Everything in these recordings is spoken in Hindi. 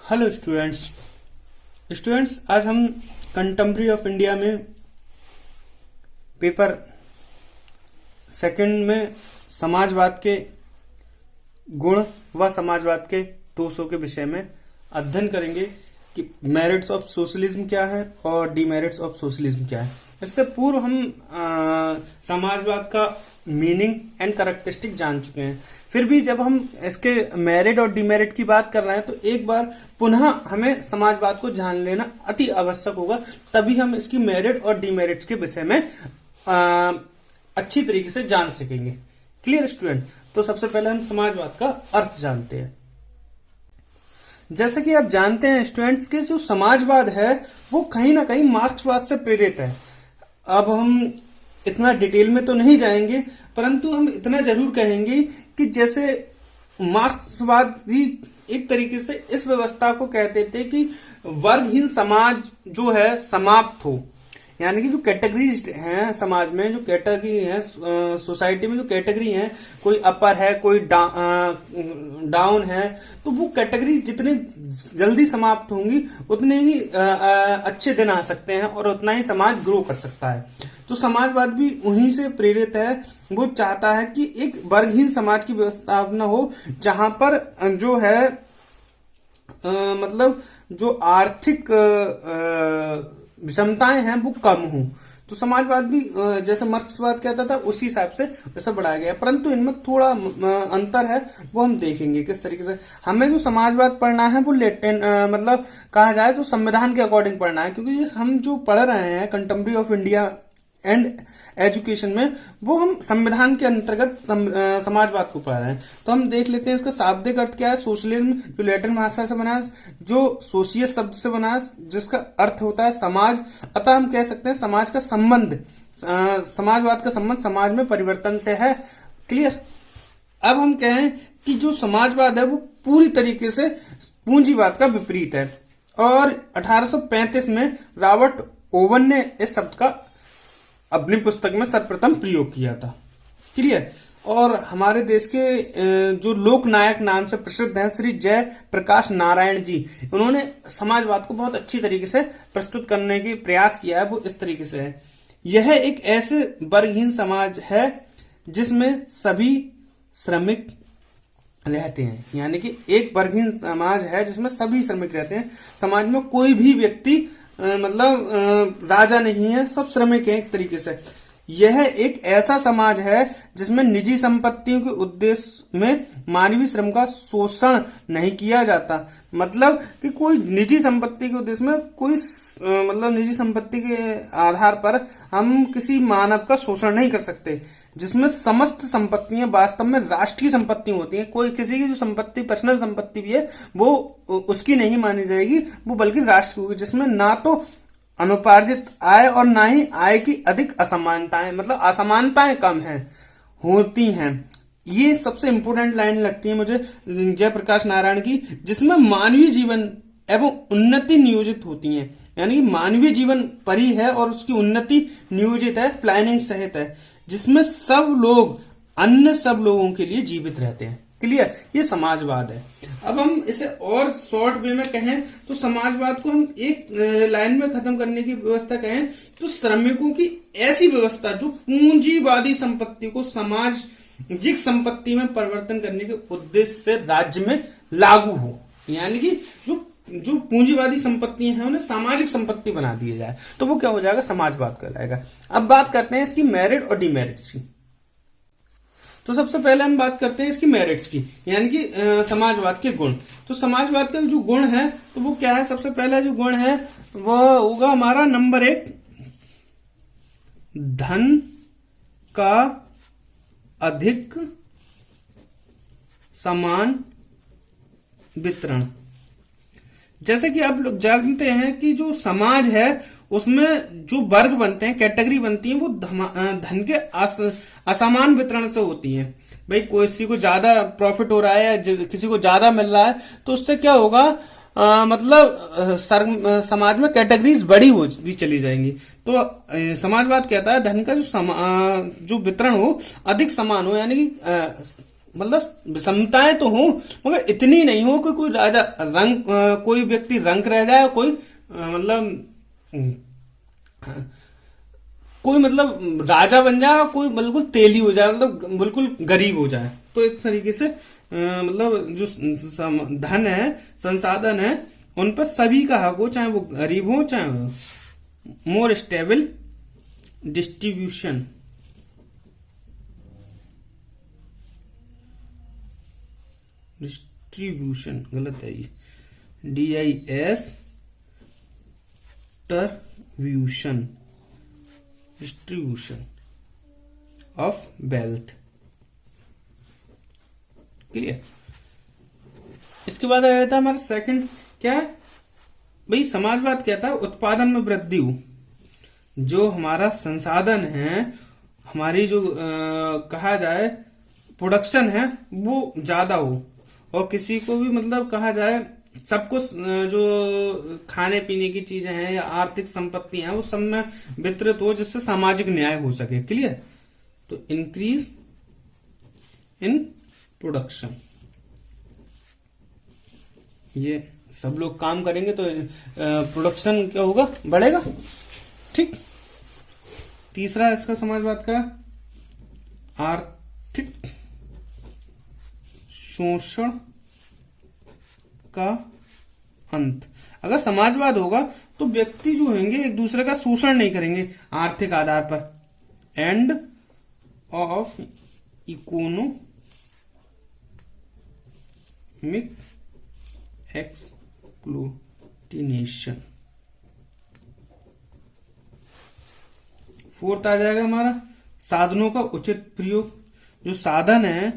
हेलो स्टूडेंट्स आज हम कंटेम्प्रेरी ऑफ इंडिया में पेपर सेकंड में समाजवाद के गुण व समाजवाद के दोषों के विषय में अध्ययन करेंगे कि मेरिट्स ऑफ सोशलिज्म क्या है और डीमेरिट्स ऑफ सोशलिज्म क्या है। इससे पूर्व हम समाजवाद का मीनिंग एंड कैरेक्टरिस्टिक जान चुके हैं। फिर भी जब हम इसके मेरिट और डीमेरिट की बात कर रहे हैं तो एक बार पुनः हमें समाजवाद को जान लेना अति आवश्यक होगा, तभी हम इसकी मेरिट और डीमेरिट्स के विषय में अच्छी तरीके से जान सकेंगे। Clear student? तो सबसे पहले हम समाजवाद का अर्थ जानते हैं। जैसे कि आप जानते हैं स्टूडेंट्स के जो समाजवाद है वो कहीं ना कहीं मार्क्सवाद से प्रेरित है। अब हम इतना डिटेल में तो नहीं जाएंगे, परंतु हम इतना जरूर कहेंगे कि जैसे मार्क्सवादी एक तरीके से इस व्यवस्था को कहते थे कि वर्गहीन समाज जो है समाप्त हो, यानी कि जो कैटेगरीज हैं समाज में, जो कैटेगरी है सोसाइटी में, जो कैटेगरी है, कोई अपर है कोई डाउन है, तो वो कैटेगरी जितनी जल्दी समाप्त होंगी उतने ही अच्छे दिन आ सकते हैं और उतना ही समाज ग्रो कर सकता है। तो समाजवाद भी उन्हीं से प्रेरित है। वो चाहता है कि एक वर्गहीन समाज की व्यवस्थापना हो जहां पर जो है मतलब जो आर्थिक विषमताएं हैं वो कम हो। तो समाजवाद भी जैसे मार्क्सवाद कहता था उसी हिसाब से वैसा बढ़ाया गया, परंतु इनमें थोड़ा अंतर है, वो हम देखेंगे किस तरीके से। हमें जो समाजवाद पढ़ना है वो लेटेन मतलब कहा जाए तो संविधान के अकॉर्डिंग पढ़ना है, क्योंकि हम जो पढ़ रहे हैं contemporary of India and education में वो हम संविधान के अंतर्गत समाजवाद को पढ़ रहे हैं। तो हम देख लेते हैं इसका शाब्दिक अर्थ क्या है। सोशलिज्म जो लैटिन भाषा से बना है, जो सोशियस शब्द से बना है, जिसका अर्थ होता है समाज। अतः हम कह सकते हैं समाज का संबंध, समाजवाद का संबंध समाज में परिवर्तन से है। क्लियर? अब हम कहें कि जो समाजवाद है वो पूरी तरीके से पूंजीवाद का विपरीत है और 1835 में रॉबर्ट ओवन ने इस शब्द का अपनी पुस्तक में सर्वप्रथम प्रयोग किया था। क्लियर? और हमारे देश के जो लोक नायक नाम से प्रसिद्ध हैं श्री जय प्रकाश नारायण जी, उन्होंने समाजवाद को बहुत अच्छी तरीके से प्रस्तुत करने की प्रयास किया है। वो इस तरीके से है, यह एक ऐसे वर्गहीन समाज है जिसमें सभी श्रमिक रहते हैं, यानी कि एक वर्गहीन समाज है जिसमें सभी श्रमिक रहते हैं। समाज में कोई भी व्यक्ति मतलब राजा नहीं है, सब श्रमिक हैं एक तरीके से। यह एक ऐसा समाज है जिसमें निजी संपत्तियों के उद्देश्य में मानवीय श्रम का शोषण नहीं किया जाता। मतलब कि कोई निजी संपत्ति के उद्देश्य में कोई मतलब निजी संपत्ति के आधार पर हम किसी मानव का शोषण नहीं कर सकते, जिसमें समस्त संपत्तियां वास्तव में राष्ट्रीय संपत्ति होती हैं। कोई किसी की जो संपत्ति पर्सनल संपत्ति भी है वो उसकी नहीं मानी जाएगी, वो बल्कि राष्ट्र की होगी, जिसमें ना तो अनुपार्जित आय और ना ही आय की अधिक असमानताएं, मतलब असमानताएं कम हैं होती हैं। ये सबसे इंपोर्टेंट लाइन लगती है मुझे जयप्रकाश नारायण की, जिसमें मानवीय जीवन एवं उन्नति नियोजित होती है, यानी कि मानवीय जीवन परी है और उसकी उन्नति नियोजित है, प्लानिंग सहित है, जिसमें सब लोग अन्य सब लोगों के लिए जीवित रहते हैं। क्लियर? ये समाजवाद है। अब हम इसे और शॉर्ट वे में कहें तो समाजवाद को हम एक लाइन में खत्म करने की व्यवस्था कहें तो श्रमिकों की ऐसी व्यवस्था जो पूंजीवादी संपत्ति को सामाजिक संपत्ति में परिवर्तन करने के उद्देश्य से राज्य में लागू हो, यानी कि जो पूंजीवादी संपत्तियां हैं उन्हें सामाजिक संपत्ति बना दिया जाए, तो वो क्या हो जाएगा? समाजवाद कहलाएगा। अब बात करते हैं इसकी मेरिट और डीमेरिट्स की। तो सबसे पहले हम बात करते हैं इसकी मेरिट्स की, यानी कि समाजवाद के गुण। तो समाजवाद का जो गुण है तो वो क्या है? सबसे पहला जो गुण है वो होगा हमारा नंबर 1, धन का अधिक समान वितरण। जैसे कि आप लोग जानते हैं कि जो समाज है उसमें जो वर्ग बनते हैं, कैटेगरी बनती है, वो धन के असमान वितरण से होती है। भाई किसी को ज्यादा प्रॉफिट हो रहा है, किसी को ज्यादा मिल रहा है, तो उससे क्या होगा मतलब समाज में कैटेगरीज बड़ी होती चली जाएंगी। तो समाजवाद कहता है धन का जो वितरण हो अधिक समान हो, यानी कि मतलब विषमताएं तो हो मगर इतनी नहीं हो कि कोई राजा रंग कोई व्यक्ति रंक रह जाए, कोई कोई मतलब राजा बन जाए, कोई बिल्कुल तेली हो जाए, मतलब बिल्कुल गरीब हो जाए। तो एक तरीके से मतलब जो धन है, संसाधन है, उन पर सभी का हक हो, चाहे वो गरीब हो चाहे मोर स्टेबल डिस्ट्रीब्यूशन। डिस्ट्रीब्यूशन गलत है ये, DIS ट्रिब्यूशन, डिस्ट्रीब्यूशन ऑफ वेल्थ। क्लियर। इसके बाद आ जाता है हमारा सेकंड, क्या है भाई, समाजवाद कहता है उत्पादन में वृद्धि हो, जो हमारा संसाधन है, हमारी जो कहा जाए प्रोडक्शन है वो ज्यादा हो, और किसी को भी मतलब कहा जाए सबको जो खाने पीने की चीजें हैं या आर्थिक संपत्ति हैं वो सब में वितरित हो, जिससे सामाजिक न्याय हो सके। क्लियर। तो इंक्रीज इन प्रोडक्शन, ये सब लोग काम करेंगे तो प्रोडक्शन क्या होगा, बढ़ेगा। ठीक। तीसरा इसका समाजवाद का आर्थिक शोषण का अंत। अगर समाजवाद होगा तो व्यक्ति जो होंगे एक दूसरे का शोषण नहीं करेंगे आर्थिक आधार पर। End of economic exploitation. Fourth आ जाएगा हमारा साधनों का उचित प्रयोग। जो साधन है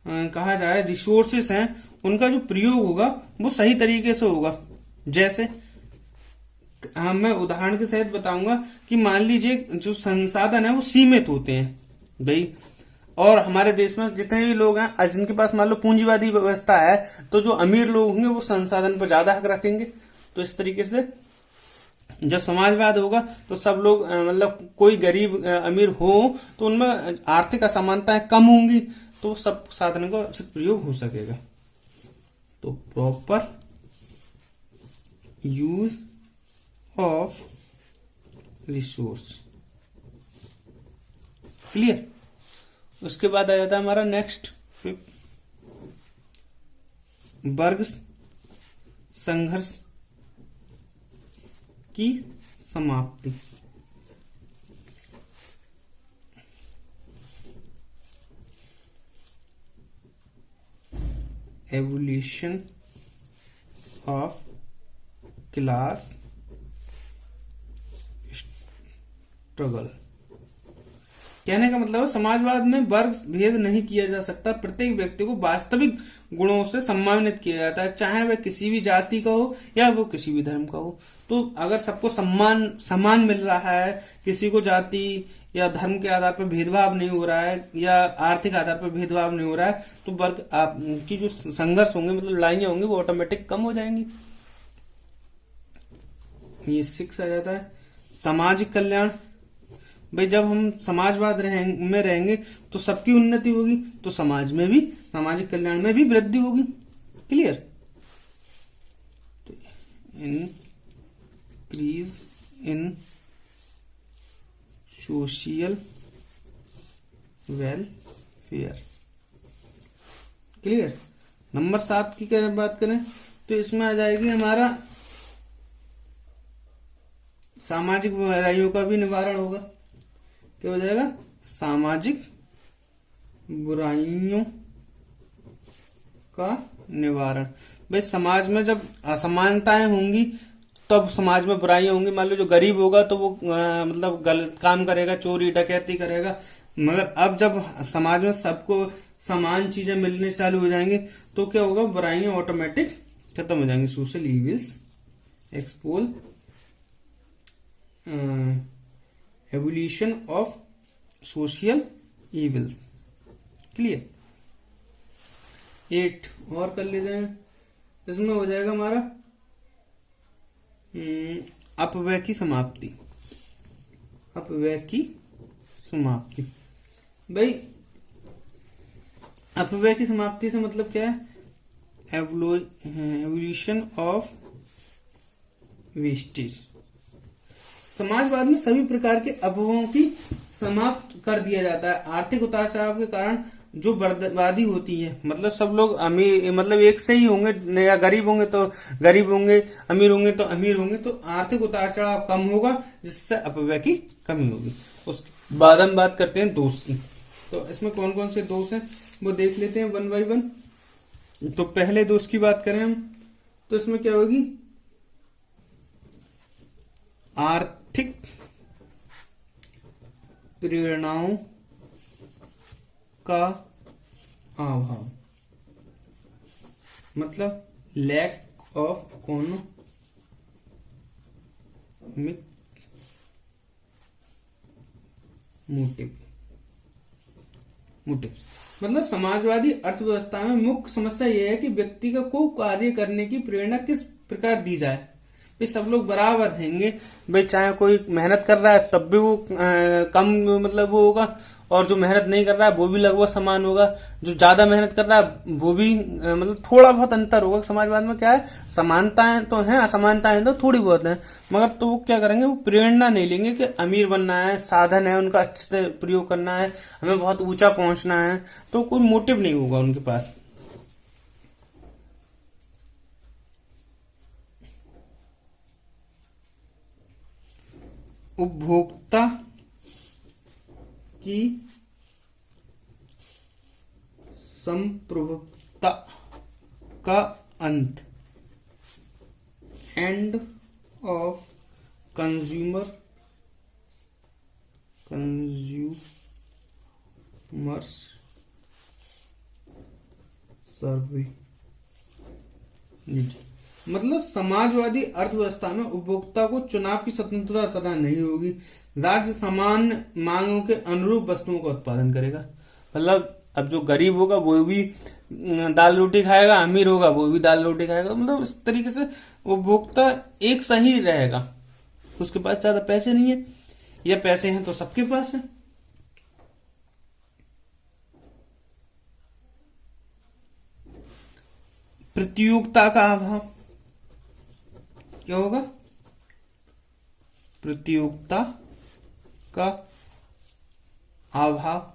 कहा जाए रिसोर्सेस हैं, उनका जो प्रयोग होगा वो सही तरीके से होगा। जैसे मैं उदाहरण के सहित बताऊंगा कि मान लीजिए जो संसाधन है वो सीमित होते हैं भाई, और हमारे देश में जितने भी लोग हैं जिनके पास मान लो पूंजीवादी व्यवस्था है, तो जो अमीर लोग होंगे वो संसाधन पर ज्यादा हक रखेंगे। तो इस तरीके से जब समाजवाद होगा तो सब लोग मतलब कोई गरीब अमीर हो तो उनमें आर्थिक असमानताएं कम होंगी, तो सब साधनों का उचित प्रयोग हो सकेगा। तो proper use of resource. Clear. उसके बाद आ जाता है हमारा नेक्स्ट वर्ग संघर्ष की समाप्ति। Evolution of class struggle. कहने का मतलब है समाजवाद में वर्ग भेद नहीं किया जा सकता, प्रत्येक व्यक्ति को वास्तविक गुणों से सम्मानित किया जाता है, चाहे वह किसी भी जाति का हो या वो किसी भी धर्म का हो। तो अगर सबको सम्मान मिल रहा है, किसी को जाति या धर्म के आधार पर भेदभाव नहीं हो रहा है या आर्थिक आधार पर भेदभाव नहीं हो रहा है, तो वर्ग की जो संघर्ष होंगे मतलब लड़ाइयां होंगी वो ऑटोमेटिक कम हो जाएंगी। ये 6 आ जाता है सामाजिक कल्याण। भाई जब हम समाजवाद में रहेंगे तो सबकी उन्नति होगी, तो समाज में भी सामाजिक कल्याण में भी वृद्धि होगी। क्लियर। तो increase in social welfare. Clear. Number 7 की बात करें तो इसमें आ जाएगी हमारा सामाजिक बुराइयों का भी निवारण होगा। क्या हो जाएगा, सामाजिक बुराइयों का निवारण। भाई समाज में जब असमानताएं होंगी तब समाज में बुराइयां होंगी। मान लो जो गरीब होगा तो वो मतलब गलत काम करेगा, चोरी डकैती करेगा, मगर अब जब समाज में सबको समान चीजें मिलने चालू हो जाएंगी तो क्या होगा, बुराइयां ऑटोमेटिक खत्म हो जाएंगी। Social evils expel evolution of social evils. Clear. 8 और कर लेते हैं। इसमें हो जाएगा हमारा अपव्यय की समाप्ति। अपव्यय की समाप्ति। भाई अपव्यय की समाप्ति से मतलब क्या है? Evolution of wastage. समाजवाद में सभी प्रकार के अपव्ययों की समाप्त कर दिया जाता है। आर्थिक उतार चढ़ाव के कारण जो बर्बादी होती है, मतलब सब लोग अमीर, मतलब एक से ही होंगे, या गरीब होंगे तो गरीब होंगे, अमीर होंगे तो अमीर होंगे, तो आर्थिक उतार चढ़ाव कम होगा, जिससे अपव्यय की कमी होगी। उसके बाद हम बात करते हैं दोष की। तो इसमें कौन कौन से दोष हैं वो देख लेते हैं वन बाय वन। तो पहले दोष की बात करें हम, तो इसमें क्या होगी? आर्थिक प्रेरणाओं का अभाव, मतलब लैक ऑफ इकोनॉमिक मोटिव्स। मतलब समाजवादी अर्थव्यवस्था में मुख्य समस्या यह है कि व्यक्ति को कार्य करने की प्रेरणा किस प्रकार दी जाए। भाई सब लोग बराबर रहेंगे, भाई चाहे कोई मेहनत कर रहा है तब भी वो कम मतलब वो होगा, और जो मेहनत नहीं कर रहा है वो भी लगभग समान होगा। जो ज्यादा मेहनत कर रहा है वो भी मतलब थोड़ा बहुत अंतर होगा। समाजवाद में क्या है, समानताएं तो हैं, असमानताएं तो थोड़ी बहुत हैं, मगर तो वो क्या करेंगे, वो प्रेरणा नहीं लेंगे कि अमीर बनना है, साधन है उनका अच्छे से प्रयोग करना है, हमें बहुत ऊंचा पहुंचना है, तो कोई मोटिव नहीं होगा उनके पास। उपभोक्ता की संप्रभुता का अंत, एंड ऑफ कंज्यूमर्स सर्वे। मतलब समाजवादी अर्थव्यवस्था में उपभोक्ता को चुनाव की स्वतंत्रता नहीं होगी। राज्य समान मांगों के अनुरूप वस्तुओं का उत्पादन करेगा। मतलब अब जो गरीब होगा वो भी दाल रोटी खाएगा, अमीर होगा वो भी दाल रोटी खाएगा। मतलब इस तरीके से उपभोक्ता एक सही रहेगा। उसके पास ज्यादा पैसे नहीं है, या पैसे हैं तो सबके पास है। प्रतियोगिता का अभाव क्या होगा? प्रतियोगिता का अभाव।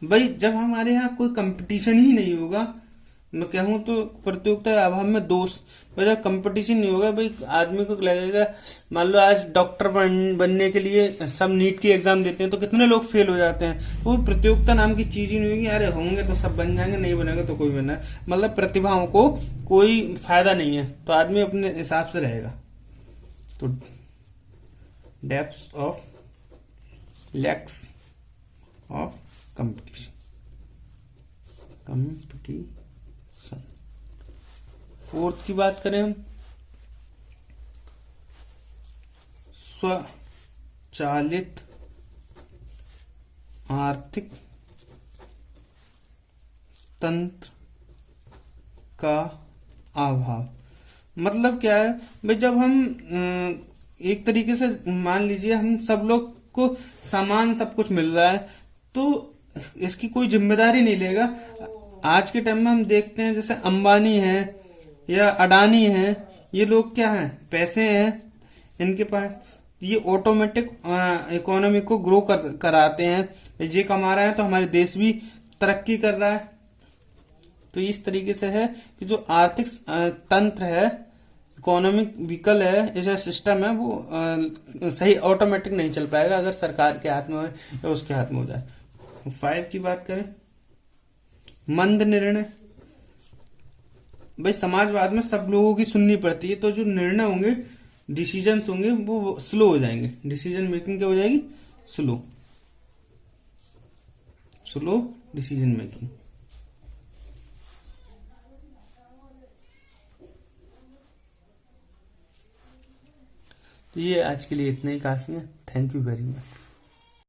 भाई जब हमारे यहाँ कोई कंपटीशन ही नहीं होगा, मैं कहूँ तो प्रतियोगिता के अभाव में दोष। भाई जब कंपटीशन नहीं होगा, भाई आदमी को लगेगा, मान लो आज डॉक्टर बनने के लिए सब नीट की एग्जाम देते हैं तो कितने लोग फेल हो जाते हैं। वो प्रतियोगिता नाम की चीज ही नहीं होगी, अरे होंगे तो सब बन जाएंगे, नहीं बनेगा तो कोई बना। मतलब प्रतिभाओं को कोई फायदा नहीं है, तो आदमी अपने हिसाब से रहेगा। तो depth of lakhs of competition. Fourth की बात करें हम, स्वचालित आर्थिक तंत्र का अभाव। मतलब क्या है भाई, जब हम एक तरीके से मान लीजिए हम सब लोग को समान सब कुछ मिल रहा है, तो इसकी कोई जिम्मेदारी नहीं लेगा। आज के टाइम में हम देखते हैं जैसे अंबानी है या अडानी है, ये लोग क्या हैं, पैसे हैं इनके पास, ये ऑटोमेटिक इकोनॉमी को ग्रो कराते हैं। ये कमा रहा है तो हमारे देश भी तरक्की कर रहा है। तो इस तरीके से है कि जो आर्थिक तंत्र है, इकोनॉमिक व्हीकल है, ऐसा सिस्टम है, वो सही ऑटोमेटिक नहीं चल पाएगा अगर सरकार के हाथ में हो या उसके हाथ में हो जाए। 5 की बात करें, मंद निर्णय। भाई समाजवाद में सब लोगों की सुननी पड़ती है, तो जो निर्णय होंगे, डिसीजंस होंगे, वो स्लो हो जाएंगे। डिसीजन मेकिंग क्या हो जाएगी? Slow decision making. तो ये आज के लिए इतना ही काफी है। Thank you very much.